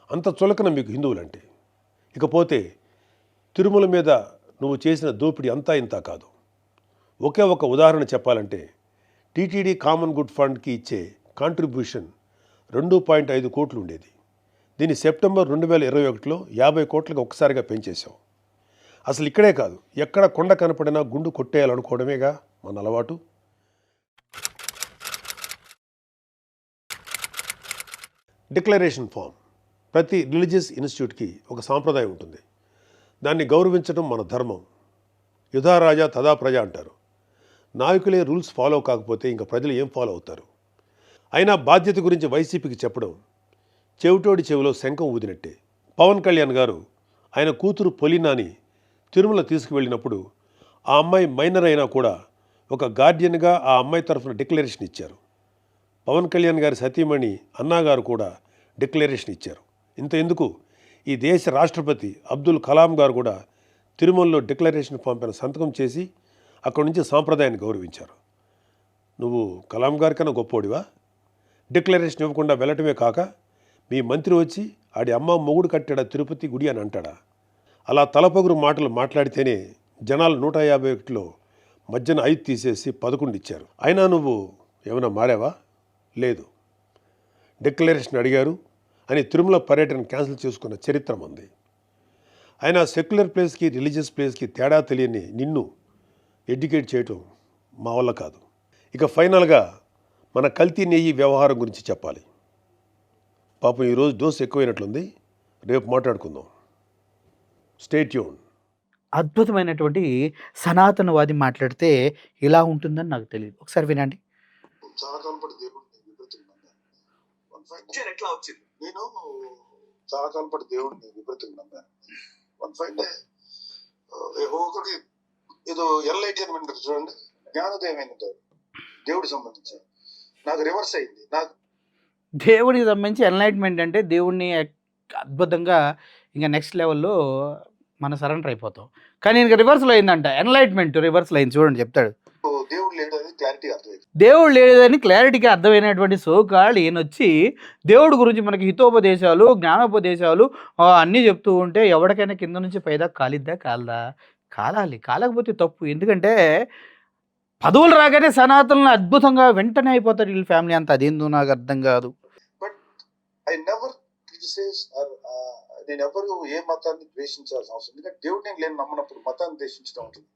అంత చులకన మీకు హిందువులంటే. ఇకపోతే తిరుమల మీద నువ్వు చేసిన దోపిడీ అంతా ఇంతా కాదు. ఒకే ఒక ఉదాహరణ చెప్పాలంటే టీటీడీ కామన్ గుడ్ ఫండ్కి ఇచ్చే కాంట్రిబ్యూషన్ 2.5 కోట్లు ఉండేది. దీన్ని సెప్టెంబర్ 2021లో 50 కోట్లకు ఒక్కసారిగా పెంచేశావు. అసలు ఇక్కడే కాదు, ఎక్కడ కొండ కనపడినా గుండు కొట్టేయాలనుకోవడమేగా మన అలవాటు. Declaration form. ప్రతి రిలీజియస్ ఇన్స్టిట్యూట్కి ఒక సాంప్రదాయం ఉంటుంది. దాన్ని గౌరవించడం మన ధర్మం. యుధా రాజా తదా ప్రజ అంటారు. నాయకులే రూల్స్ ఫాలో కాకపోతే ఇంకా ప్రజలు ఏం ఫాలో అవుతారు? అయినా బాధ్యత గురించి వైసీపీకి చెప్పడం చెవిటోడి చెవిలో శంఖం ఊదినట్టే. పవన్ కళ్యాణ్ గారు ఆయన కూతురు పొలినాని తిరుమల తీసుకువెళ్ళినప్పుడు ఆ అమ్మాయి మైనర్ అయినా కూడా ఒక గార్డియన్గా ఆ అమ్మాయి తరఫున డిక్లరేషన్ ఇచ్చారు. పవన్ కళ్యాణ్ గారి సతీమణి అన్నా గారు కూడా డిక్లరేషన్ ఇచ్చారు. ఇంత ఎందుకు, ఈ దేశ రాష్ట్రపతి అబ్దుల్ కలాం గారు కూడా తిరుమలలో డిక్లరేషన్ పంపిన సంతకం చేసి అక్కడి నుంచి సాంప్రదాయాన్ని గౌరవించారు. నువ్వు కలాం గారి కన్నా గొప్పోడివా? డిక్లరేషన్ ఇవ్వకుండా వెళ్ళటమే కాక మీ మంత్రి వచ్చి ఆడి అమ్మ మొగుడు కట్టాడా తిరుపతి గుడి అని అంటాడా? అలా తలపొగురు మాటలు మాట్లాడితేనే జనాలు 151లో మధ్యన 5 తీసేసి 11 ఇచ్చారు. అయినా నువ్వు ఏమైనా మారావా? లేదు. డిక్లరేషన్ అడిగారు అని తిరుమల పర్యటన క్యాన్సిల్ చేసుకున్న చరిత్ర ఉంది. అయినా సెక్యులర్ ప్లేస్కి రిలీజియస్ ప్లేస్కి తేడా తెలియని నిన్ను ఎడ్యుకేట్ చేయటం మా వల్ల కాదు. ఇక ఫైనల్గా మన కల్తీ నెయ్యి వ్యవహారం గురించి చెప్పాలి. పాపం ఈరోజు డోస్ ఎక్కువైనట్లుంది, రేపు మాట్లాడుకుందాం. Stay tune. అద్భుతమైనటువంటి సనాతనవాది మాట్లాడితే ఇలా ఉంటుందని నాకు తెలియదు. ఒకసారి వినండి. చాలా కాలం పాటు దేవుడిని విపరీతంగా ఎట్లా వచ్చింది? నేను చాలా కాలం పాటు దేవుడిని విపరీతంగా నమ్మాను. వన్ ఫైన్ డే ఒకటి ఏదో ఎన్లైటైన్మెంట్ చూడండి, జ్ఞానోదయం అయింది దేవుడికి సంబంధించి. నాకు రివర్స్ అయింది. నాకు దేవుడికి సంబంధించి ఎన్లైట్మెంట్ అంటే దేవుడిని అద్భుతంగా ఇంకా నెక్స్ట్ లెవెల్లో మనం సరెండర్ అయిపోతాం. కానీ ఇంకా రివర్స్లో అయిందంట, ఎన్లైట్మెంట్ రివర్స్లో అయింది. చూడండి చెప్తాడు. దేవుడు లేడు అని క్లారిటీ అర్థమైంది. దేవుడు లేదని క్లారిటీగా అర్థమైనటువంటి సోకాళ్ళు ఈయనొచ్చి దేవుడి గురించి మనకి హితోపదేశాలు, జ్ఞానోపదేశాలు అన్నీ చెప్తూ ఉంటే ఎవరికైనా కింద నుంచి పైదాకా కాలిద్దా? కాలదా? కాలాలి. కాలకపోతే తప్పు. ఎందుకంటే పదవులు రాగానే సనాతనలు అద్భుతంగా వెంటనే అయిపోతారు వీళ్ళ ఫ్యామిలీ అంతా. అదేందో నాకు అర్థం కాదు. బట్ ఐ నెవర్ క్రిటిసైజ్ నేను ఎవరు ఏ మతాన్ని ద్వేషించాల్సిన అవసరం, ఎందుకంటే దేవుడు నేను లేని నమ్మనప్పుడు మతాన్ని ద్వేషించడం ఉంటుంది.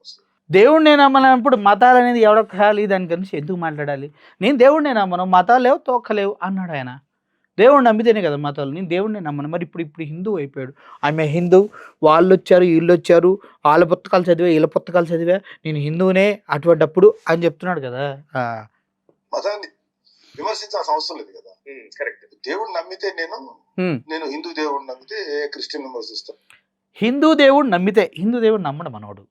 దేవుడిని నమ్మనప్పుడు మతాలు అనేది ఎవడొక్కాలి, దాని గురించి ఎందుకు మాట్లాడాలి? నేను దేవుడిని నమ్మను, మతాలు లేవు తోక్కలేవు అన్నాడు ఆయన. దేవుడు నమ్మితేనే కదా మతాలు. నేను దేవుడిని నమ్మను. మరి ఇప్పుడు హిందూ అయిపోయాడు. ఆమె హిందూ, వాళ్ళు వచ్చారు వీళ్ళు వచ్చారు, వాళ్ళ పుస్తకాలు చదివా వీళ్ళ పుస్తకాలు చదివా, నేను హిందువునే అటువంటిప్పుడు అని చెప్తున్నాడు కదా. మతాన్ని విమర్శించాల్సిన అవసరం లేదు కదా. కరెక్ట్. దేవుడు నమ్మితే నేను హిందూ దేవుడు నమ్మితే క్రిస్టియన్ విమర్శిస్తాను. హిందూ దేవుడు నమ్మితే హిందూ దేవుడు నమ్మడు మనోడు.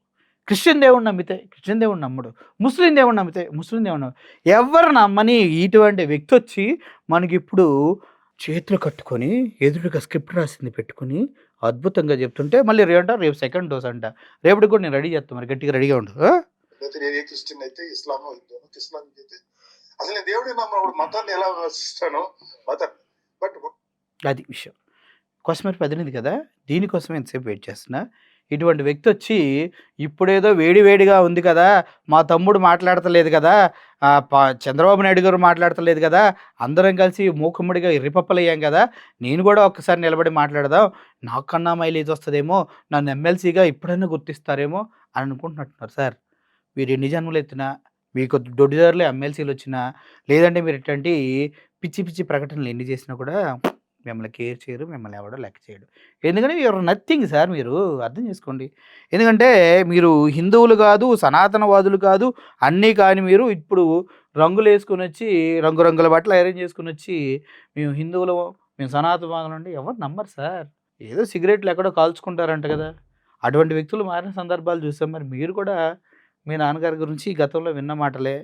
క్రిస్టియన్ దేవుడు నమ్మితే క్రిస్టియన్ దేవుడు నమ్మడు. ముస్లిం దేవుడు నమ్మితే ముస్లిం దేవుడు నమ్మడు. ఎవరు నమ్మని ఇటువంటి వ్యక్తి వచ్చి మనకి ఇప్పుడు చేతులు కట్టుకొని ఎదురుగా స్క్రిప్ట్ రాసింది పెట్టుకుని అద్భుతంగా చెప్తుంటే మళ్ళీ రేపు సెకండ్ డోస్ అంట. రేపటికి కూడా నేను రెడీ చేస్తాను. మరి గట్టిగా రెడీగా ఉండు. నేను క్రిస్టియన్ అయితే ఇస్లామో హిందూ ఇస్లామిక్ అయితే అసలు నేను దేవుడే నమ్మడు, మతాన్ని ఎలా విమర్శిస్తాను మతాన్ని. బట్ అది విషయం. కొసమెరు ప్రతినిధి కదా, దీనికోసం ఎంతసేపు వెయిట్ చేస్తున్నా. ఇటువంటి వ్యక్తి వచ్చి ఇప్పుడేదో వేడివేడిగా ఉంది కదా, మా తమ్ముడు మాట్లాడతలేదు కదా, చంద్రబాబు నాయుడు గారు మాట్లాడతలేదు కదా, అందరం కలిసి మూకుమ్మడిగా రిపప్పలయ్యాం కదా, నేను కూడా ఒక్కసారి నిలబడి మాట్లాడదాం, నాకన్నా మైలేజ్ వస్తుందేమో, నన్ను ఎమ్మెల్సీగా ఇప్పుడైనా గుర్తిస్తారేమో అని అనుకుంటున్నట్టున్నారు. సార్ మీరు ఎన్ని జన్మలు ఎత్తినా, మీకు దొడ్డిదారులు ఎమ్మెల్సీలు వచ్చినా, లేదంటే మీరు ఇట్లాంటి పిచ్చి పిచ్చి ప్రకటనలు ఎన్ని చేసినా కూడా మిమ్మల్ని కేర్ చేయరు, మిమ్మల్ని ఎవడో లెక్క చేయడు. ఎందుకంటే యూఆర్ నథింగ్ సార్. మీరు అర్థం చేసుకోండి. ఎందుకంటే మీరు హిందువులు కాదు, సనాతనవాదులు కాదు, అన్నీ కానీ మీరు ఇప్పుడు రంగులు వేసుకొని వచ్చి రంగురంగుల బట్టలు అరేంజ్ చేసుకుని వచ్చి మేము హిందువులు, మేము సనాతనవాదులు అంటే ఎవరు నమ్మరు సార్. ఏదో సిగరెట్లు ఎక్కడో కాల్చుకుంటారంట కదా, అటువంటి వ్యక్తులు మారిన సందర్భాలు చూసాం. మరి మీరు కూడా మీ నాన్నగారి గురించి గతంలో విన్న మాటలే.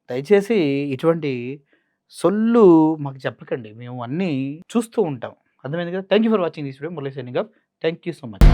దయచేసి ఇటువంటి సొల్లు మాకు చెప్పకండి. మేము అన్నీ చూస్తూ ఉంటాం. అర్థమైంది కదా. Thank you for watching this video. Murali signing off. Thank you so much.